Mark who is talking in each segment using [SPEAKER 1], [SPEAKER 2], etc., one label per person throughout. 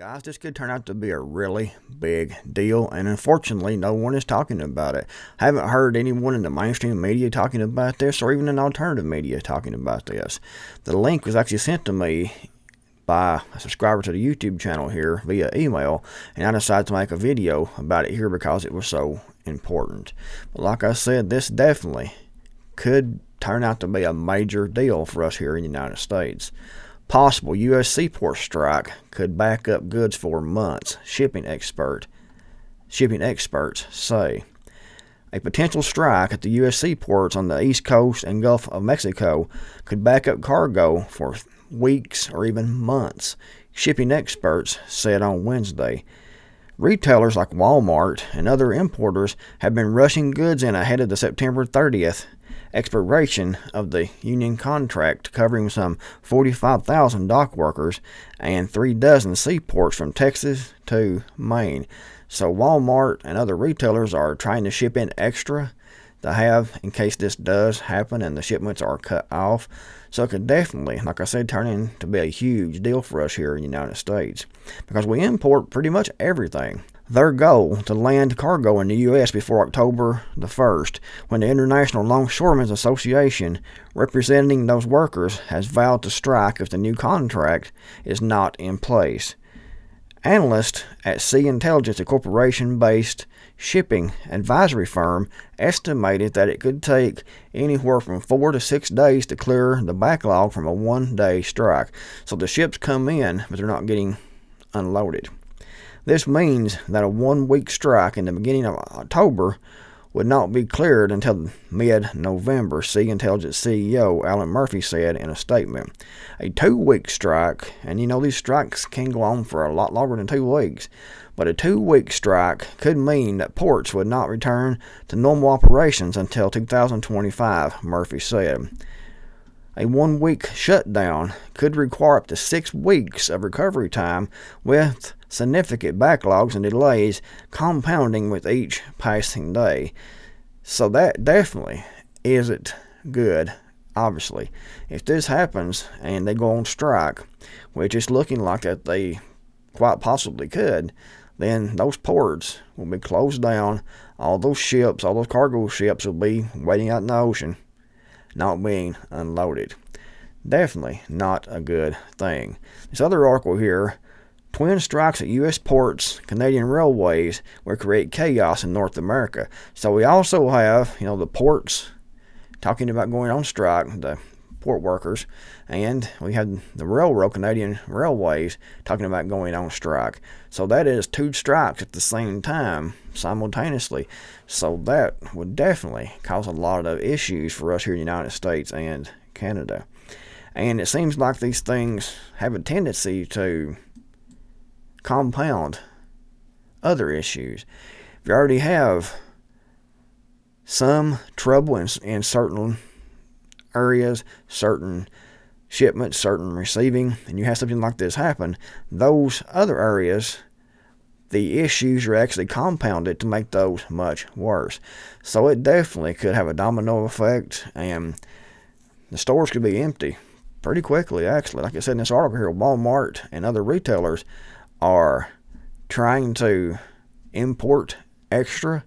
[SPEAKER 1] Guys, this could turn out to be a really big deal, and unfortunately, no one is talking about it. I haven't heard anyone in the mainstream media talking about this, or even in alternative media talking about this. The link was actually sent to me by a subscriber to the YouTube channel here via email, and I decided to make a video about it here because it was so important. But like I said, this definitely could turn out to be a major deal for us here in the United States. Possible U.S. seaport strike could back up goods for months, shipping experts say. A potential strike at the U.S. seaports on the East Coast and Gulf of Mexico could back up cargo for weeks or even months, shipping experts said on Wednesday. Retailers like Walmart and other importers have been rushing goods in ahead of the September 30th expiration of the union contract covering some 45,000 dock workers and 36 seaports from Texas to Maine. So Walmart and other retailers are trying to ship in extra to have in case this does happen and the shipments are cut off. So it could definitely, like I said, turn into be a huge deal for us here in the United States because we import pretty much everything. Their goal to land cargo in the U.S. before October the 1st, when the International Longshoremen's Association, representing those workers, has vowed to strike if the new contract is not in place. Analysts at Sea Intelligence, a corporation-based shipping advisory firm, estimated that it could take anywhere from 4 to 6 days to clear the backlog from a one-day strike. So the ships come in, but they're not getting unloaded. This means that a one-week strike in the beginning of October would not be cleared until mid-November, Sea Intelligence CEO Alan Murphy said in a statement. A 2-week strike, and these strikes can go on for a lot longer than 2 weeks, but a 2-week strike could mean that ports would not return to normal operations until 2025, Murphy said. A 1-week shutdown could require up to 6 weeks of recovery time, with significant backlogs and delays compounding with each passing day. So that definitely isn't good, obviously. If this happens and they go on strike, which is looking like that they quite possibly could, then those ports will be closed down. All those ships, all those cargo ships will be waiting out in the ocean, not being unloaded. Definitely not a good thing. This other article here, twin strikes at U.S. ports, Canadian railways will create chaos in North America. So we also have, the ports talking about going on strike, the port workers, and we have the Canadian railways talking about going on strike. So that is 2 strikes at the same time, simultaneously. So that would definitely cause a lot of issues for us here in the United States and Canada. And it seems like these things have a tendency to compound other issues. If you already have some trouble in certain areas, certain shipments, certain receiving, and you have something like this happen, those other areas, the issues are actually compounded to make those much worse. So it definitely could have a domino effect, and the stores could be empty pretty quickly, actually. Like I said in this article here, Walmart and other retailers are trying to import extra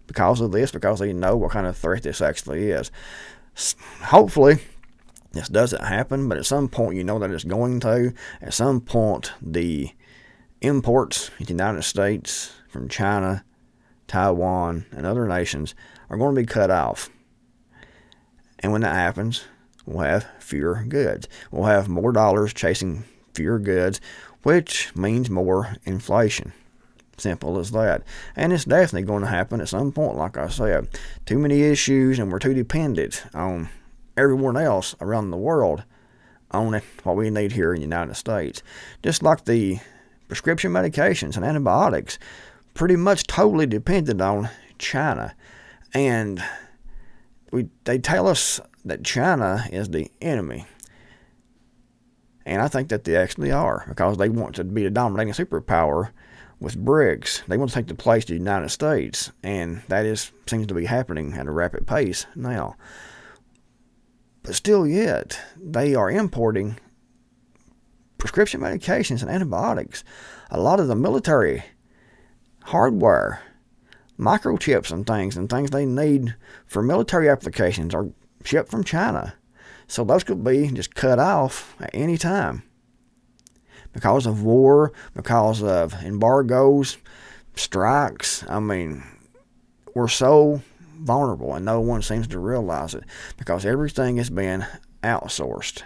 [SPEAKER 1] because of this, because they know what kind of threat this actually is. Hopefully this doesn't happen, but at some point that it's going to. At some point the imports in the United States from China, Taiwan, and other nations are going to be cut off. And when that happens, we'll have fewer goods. We'll have more dollars chasing fewer goods, which means more inflation. Simple as that. And it's definitely going to happen at some point, like I said. Too many issues, and we're too dependent on everyone else around the world on what we need here in the United States. Just like the prescription medications and antibiotics, pretty much totally dependent on China. And they tell us that China is the enemy. And I think that they actually are, because they want to be the dominating superpower with BRICS. They want to take the place of the United States, and that seems to be happening at a rapid pace now. But still yet, they are importing prescription medications and antibiotics, a lot of the military hardware, microchips and things they need for military applications are shipped from China. So those could be just cut off at any time because of war, because of embargoes, strikes. I mean, we're so vulnerable and no one seems to realize it because everything is being outsourced.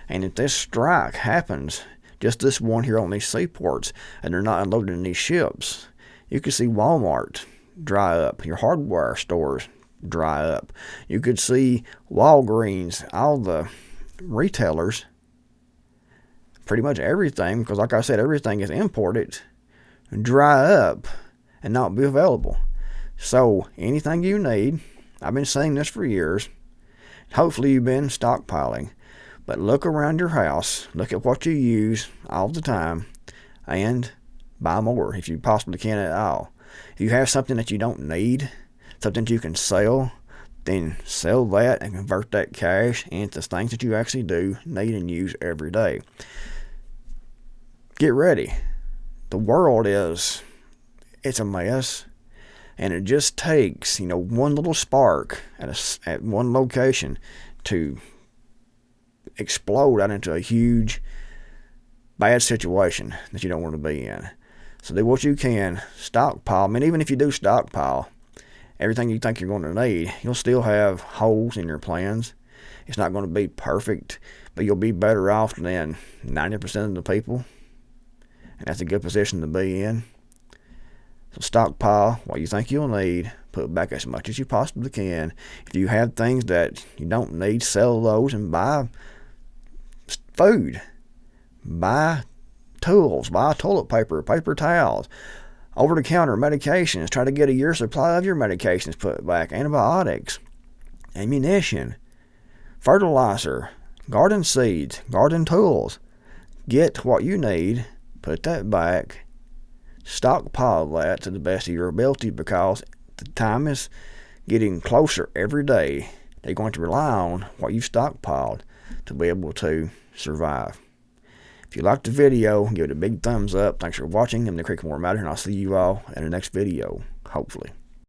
[SPEAKER 1] And if this strike happens, just this one here on these seaports, and they're not unloading these ships, you could see Walmart dry up, your hardware stores dry up. You could see Walgreens, all the retailers, pretty much everything, because like I said, everything is imported, dry up and not be available. So anything you need, I've been saying this for years, hopefully you've been stockpiling, but look around your house, look at what you use all the time, and buy more if you possibly can at all. If you have something that you don't need, something you can sell, then sell that and convert that cash into things that you actually do need and use every day. Get ready. The world it's a mess, and it just takes, one little spark at one location to explode out into a huge bad situation that you don't want to be in. So do what you can, stockpile. I mean, even if you do stockpile everything you think you're going to need, you'll still have holes in your plans. It's not going to be perfect, but you'll be better off than 90% of the people, and that's a good position to be in. So stockpile what you think you'll need, put back as much as you possibly can. If you have things that you don't need, sell those and buy food, buy tools, buy toilet paper, paper towels, over-the-counter medications. Try to get a year's supply of your medications put back, antibiotics, ammunition, fertilizer, garden seeds, garden tools. Get what you need, put that back, stockpile that to the best of your ability, because the time is getting closer every day. They're going to rely on what you've stockpiled to be able to survive. If you liked the video, give it a big thumbs up. Thanks for watching. I'm the Creekmore Matter, and I'll see you all in the next video, hopefully.